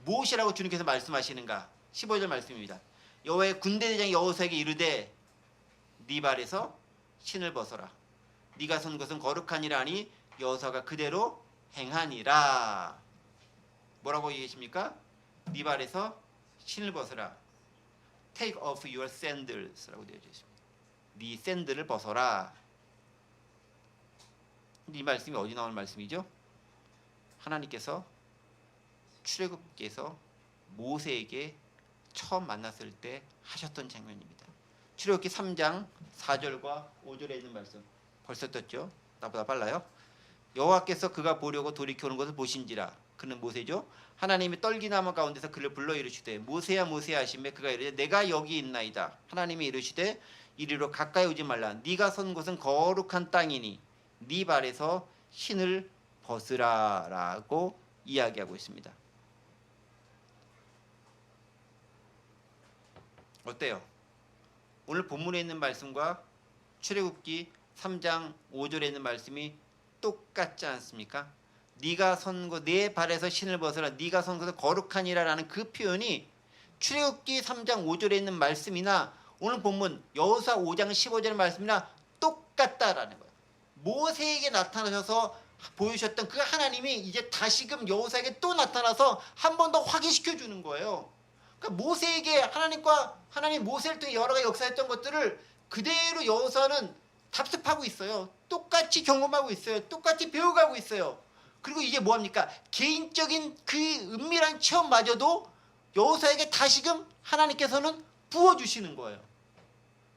Speaker 1: 무엇이라고 주님께서 말씀하시는가? 15절 말씀입니다. 여호와의 군대대장 여호수아에게 이르되 네 발에서 신을 벗어라. 네가 선 것은 거룩하니라 하니 여호수아가 그대로 행하니라. 뭐라고 얘기하십니까? 네 발에서 신을 벗어라. Take off your sandals라고 되어 있습니다. 네 샌들을 벗어라. 이 말씀이 어디 나오는 말씀이죠? 하나님께서 출애굽기에서 모세에게 처음 만났을 때 하셨던 장면입니다. 출애굽기 3장 4절과 5절에 있는 말씀 벌써 떴죠? 나보다 빨라요? 여호와께서 그가 보려고 돌이켜오는 것을 보신지라. 그는 모세죠. 하나님이 떨기나무 가운데서 그를 불러 이르시되 모세야 모세야 하시매 그가 이르되 내가 여기 있나이다. 하나님이 이르시되 이리로 가까이 오지 말라. 네가 선 곳은 거룩한 땅이니 네 발에서 신을 벗으라라고 이야기하고 있습니다. 어때요? 오늘 본문에 있는 말씀과 출애굽기 3장 5절에 있는 말씀이 똑같지 않습니까? 네가 선 곳 내 발에서 신을 벗어라. 네가 선 곳은 거룩하니라라는 그 표현이 출애굽기 3장 5절에 있는 말씀이나 오늘 본문 여호수아 5장 15절 말씀이나 똑같다라는 거예요. 모세에게 나타나셔서 보여주셨던 그 하나님이 이제 다시금 여호수아에게 또 나타나서 한 번 더 확인시켜 주는 거예요. 그러니까 모세에게 하나님 모세를 통해 여러 가지 역사했던 것들을 그대로 여호수아는 답습하고 있어요. 똑같이 경험하고 있어요. 똑같이 배워가고 있어요. 그리고 이게 뭐합니까? 개인적인 그 은밀한 체험마저도 여호수아에게 다시금 하나님께서는 부어주시는 거예요.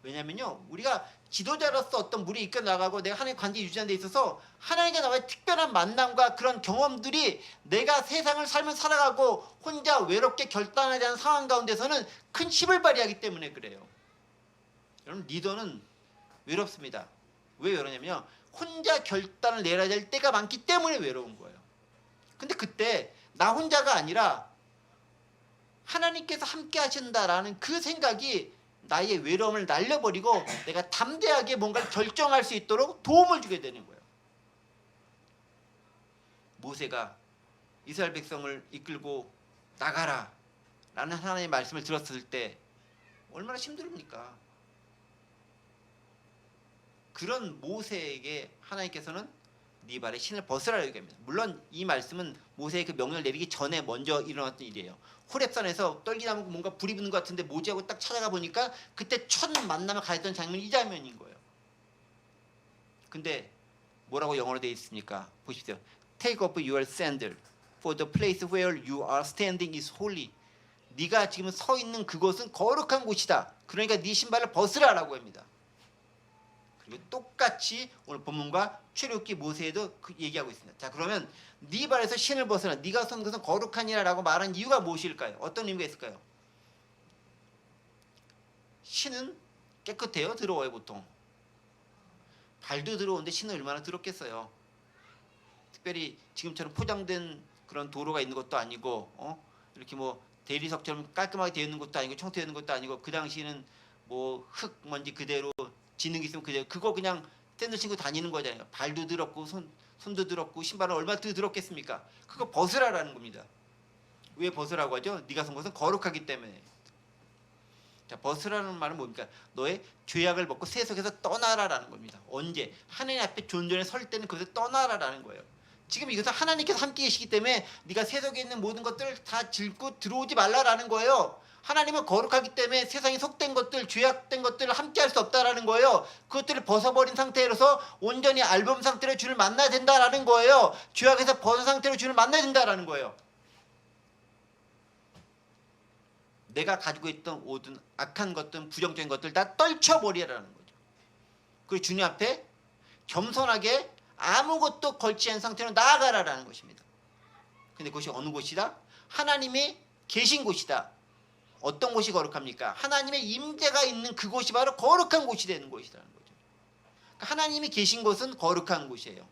Speaker 1: 왜냐면요, 우리가 지도자로서 어떤 물이 이끌어 나가고 내가 하나님 관계 유지하는 데 있어서 하나님과 나와의 특별한 만남과 그런 경험들이 내가 세상을 살면 살아가고 혼자 외롭게 결단하지 않은 상황 가운데서는 큰 힘을 발휘하기 때문에 그래요. 여러분, 리더는 외롭습니다. 왜 외로냐면요, 혼자 결단을 내려야 될 때가 많기 때문에 외로운 거예요. 근데 그때 나 혼자가 아니라 하나님께서 함께 하신다라는 그 생각이 나의 외로움을 날려버리고 내가 담대하게 뭔가를 결정할 수 있도록 도움을 주게 되는 거예요. 모세가 이스라엘 백성을 이끌고 나가라 라는 하나님의 말씀을 들었을 때 얼마나 힘듭니까? 그런 모세에게 하나님께서는 네 발에 신을 벗으라고 얘기합니다. 물론 이 말씀은 모세의 그 명령을 내리기 전에 먼저 일어났던 일이에요. 호렙산에서 떨기나무 뭔가 불이 붙는 것 같은데 모지하고 딱 찾아가 보니까 그때 첫 만남을 가졌던 장면이 이 장면인 거예요. 근데 뭐라고 영어로 되어 있습니까? 보십시오. Take off your sandal, for the place where you are standing is holy. 네가 지금 서 있는 그곳은 거룩한 곳이다. 그러니까 네 신발을 벗으라라고 합니다. 그리고 똑같이 오늘 본문과 출애굽기 모세에도 얘기하고 있습니다. 자, 그러면 네 발에서 신을 벗으라. 네가 선 것은 거룩하니라라고 말한 이유가 무엇일까요? 어떤 의미가 있을까요? 신은 깨끗해요? 더러워요? 보통 발도 더러운데 신은 얼마나 더럽겠어요? 특별히 지금처럼 포장된 그런 도로가 있는 것도 아니고 이렇게 뭐 대리석처럼 깔끔하게 되어 있는 것도 아니고 청소되어 있는 것도 아니고 그 당시에는 뭐 흙 먼지 그대로 지능 있으면 그대로 그거 그냥 샌들 신고 다니는 거잖아요. 발도 더럽고 손도 더럽고 신발은 얼마나 더 더럽겠습니까? 그거 벗으라라는 겁니다. 왜 벗으라고 하죠? 네가 선 것은 거룩하기 때문에. 자, 벗으라는 말은 뭡니까? 너의 죄악을 벗고 세속에서 떠나라라는 겁니다. 언제? 하나님 앞에 존전에 설 때는 거기서 떠나라라는 거예요. 지금 이것은 하나님께서 함께 계시기 때문에 네가 세속에 있는 모든 것들을 다 짊고 들어오지 말라라는 거예요. 하나님은 거룩하기 때문에 세상에 속된 것들, 죄악된 것들을 함께 할 수 없다라는 거예요. 그것들을 벗어버린 상태로서 온전히 앨범 상태로 주를 만나야 된다라는 거예요. 죄악에서 벗은 상태로 주를 만나야 된다라는 거예요. 내가 가지고 있던 모든 악한 것들, 부정적인 것들 다 떨쳐버리라는 거죠. 그리고 주님 앞에 겸손하게 아무것도 걸지 않은 상태로 나아가라라는 것입니다. 근데 그것이 어느 곳이다? 하나님이 계신 곳이다. 어떤 곳이 거룩합니까? 하나님의 임재가 있는 그곳이 바로 거룩한 곳이 되는 곳이라는 거죠. 그러니까 하나님이 계신 곳은 거룩한 곳이에요.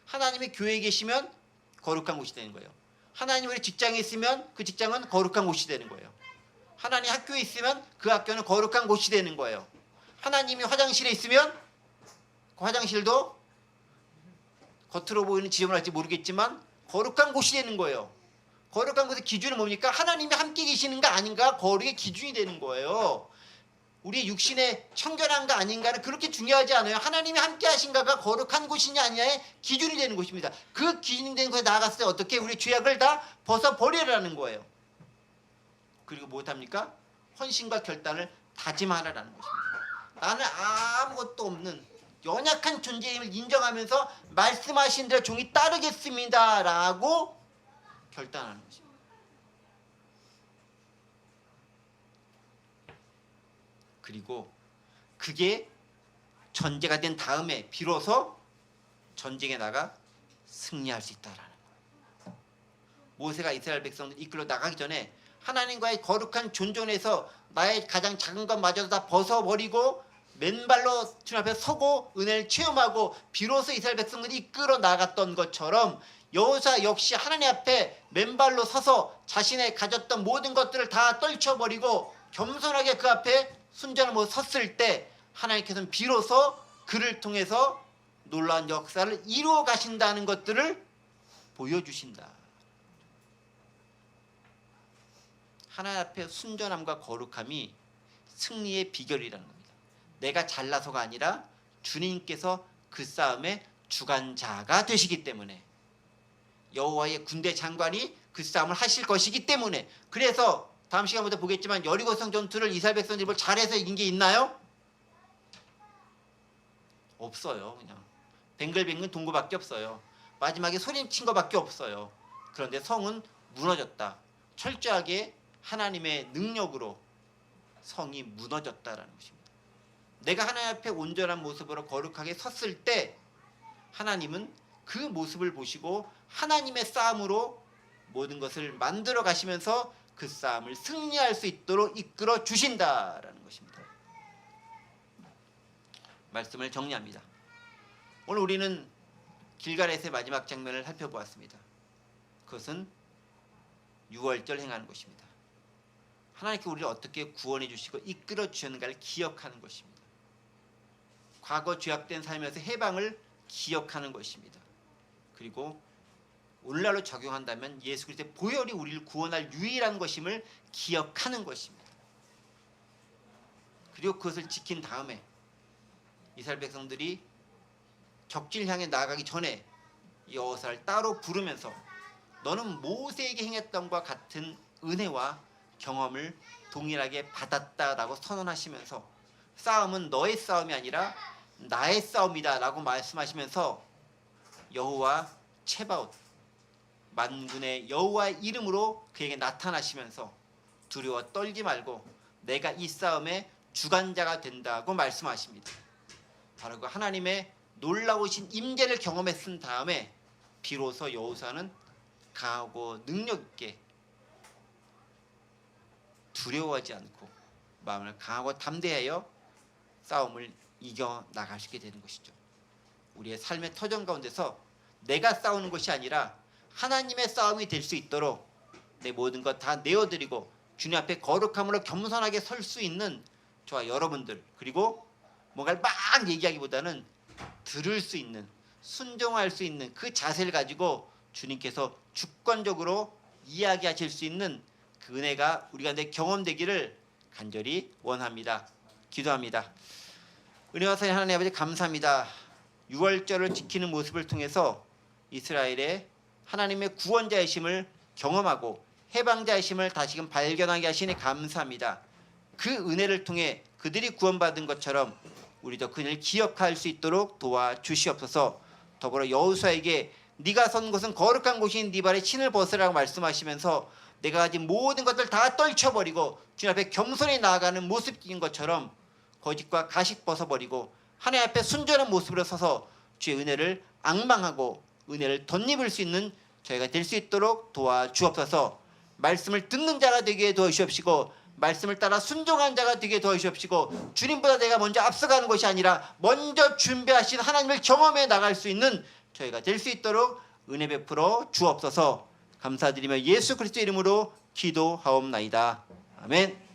Speaker 1: 하나님이 교회에 계시면 거룩한 곳이 되는 거예요. 하나님 우리 직장에 있으면 그 직장은 거룩한 곳이 되는 거예요. 하나님 학교에 있으면 그 학교는 거룩한 곳이 되는 거예요. 하나님이 화장실에 있으면 그 화장실도 겉으로 보이는 지저분을 할지 모르겠지만 거룩한 곳이 되는 거예요. 거룩한 곳의 기준은 뭡니까? 하나님이 함께 계시는가 아닌가 거룩의 기준이 되는 거예요. 우리 육신의 청결한가 아닌가는 그렇게 중요하지 않아요. 하나님이 함께 하신가가 거룩한 곳이냐 아니냐의 기준이 되는 곳입니다. 그 기준이 되는 곳에 나아갔을 때 어떻게 우리 죄악을 다 벗어버리라는 거예요. 그리고 무엇합니까? 헌신과 결단을 다짐하라라는 것입니다. 나는 아무것도 없는 연약한 존재임을 인정하면서 말씀하신 대로 종이 따르겠습니다라고 결단하는 것입니다. 그리고 그게 전제가 된 다음에 비로소 전쟁에 나가 승리할 수 있다라는 거예요. 모세가 이스라엘 백성들 이끌어 나가기 전에 하나님과의 거룩한 존존에서 나의 가장 작은 것마저도 다 벗어버리고 맨발로 주님 앞에 서고 은혜를 체험하고 비로소 이스라엘 백성들이 이끌어 나갔던 것처럼 여호수아 역시 하나님 앞에 맨발로 서서 자신의 가졌던 모든 것들을 다 떨쳐버리고 겸손하게 그 앞에 순전한 모습 섰을 때 하나님께서는 비로소 그를 통해서 놀라운 역사를 이루어 가신다는 것들을 보여주신다. 하나님 앞에 순전함과 거룩함이 승리의 비결이라는 겁니다. 내가 잘나서가 아니라 주님께서 그 싸움의 주관자가 되시기 때문에, 여호와의 군대 장관이 그 싸움을 하실 것이기 때문에. 그래서 다음 시간부터 보겠지만 여리고성 전투를 이스라엘 백성들이 뭘 잘해서 이긴 게 있나요? 없어요. 그냥 뱅글뱅글 돈 거밖에 없어요. 마지막에 소리친 거밖에 없어요. 그런데 성은 무너졌다. 철저하게 하나님의 능력으로 성이 무너졌다라는 것입니다. 내가 하나님 앞에 온전한 모습으로 거룩하게 섰을 때 하나님은 그 모습을 보시고 하나님의 싸움으로 모든 것을 만들어 가시면서 그 싸움을 승리할 수 있도록 이끌어 주신다라는 것입니다. 말씀을 정리합니다. 오늘 우리는 길갈에서의 마지막 장면을 살펴보았습니다. 그것은 유월절 행하는 것입니다. 하나님께 우리를 어떻게 구원해 주시고 이끌어 주셨는가를 기억하는 것입니다. 과거 죄악된 삶에서 해방을 기억하는 것입니다. 그리고 오늘날로 적용한다면 예수 그리스도의 보혈이 우리를 구원할 유일한 것임을 기억하는 것입니다. 그리고 그것을 지킨 다음에 이스라엘 백성들이 적질 향해 나아가기 전에 여호사를 따로 부르면서 너는 모세에게 행했던 것과 같은 은혜와 경험을 동일하게 받았다라고 선언하시면서 싸움은 너의 싸움이 아니라 나의 싸움이다 라고 말씀하시면서 여호와 체바옷, 만군의 여호와의 이름으로 그에게 나타나시면서 두려워 떨지 말고 내가 이 싸움의 주관자가 된다고 말씀하십니다. 바로 그 하나님의 놀라우신 임재를 경험했은 다음에 비로소 여호사는 강하고 능력 있게 두려워하지 않고 마음을 강하고 담대하여 싸움을 이겨 나갈 수 있게 되는 것이죠. 우리의 삶의 터전 가운데서 내가 싸우는 것이 아니라 하나님의 싸움이 될 수 있도록 내 모든 것 다 내어드리고 주님 앞에 거룩함으로 겸손하게 설 수 있는 저와 여러분들, 그리고 뭔가를 막 얘기하기보다는 들을 수 있는, 순종할 수 있는 그 자세를 가지고 주님께서 주권적으로 이야기하실 수 있는 그 은혜가 우리가 내 경험되기를 간절히 원합니다. 기도합니다. 은혜와 사랑 하나님 아버지 감사합니다. 유월절을 지키는 모습을 통해서 이스라엘의 하나님의 구원자이심을 경험하고 해방자이심을 다시금 발견하게 하시니 감사합니다. 그 은혜를 통해 그들이 구원받은 것처럼 우리도 그를 기억할 수 있도록 도와주시옵소서. 더불어 여호수아에게 네가 선 곳은 거룩한 곳인 네 발에 신을 벗으라고 말씀하시면서 내가 가진 모든 것들 다 떨쳐버리고 주님 앞에 겸손히 나아가는 모습인 것처럼 거짓과 가식 벗어버리고 하나님 앞에 순전한 모습으로 서서 주의 은혜를 앙망하고 은혜를 덧입을 수 있는 저희가 될 수 있도록 도와주옵소서. 말씀을 듣는 자가 되게 도와주시옵시고 말씀을 따라 순종한 자가 되게 도와주시옵시고 주님보다 내가 먼저 앞서가는 것이 아니라 먼저 준비하신 하나님을 경험해 나갈 수 있는 저희가 될 수 있도록 은혜 베풀어 주옵소서. 감사드리며 예수 그리스도 이름으로 기도하옵나이다. 아멘.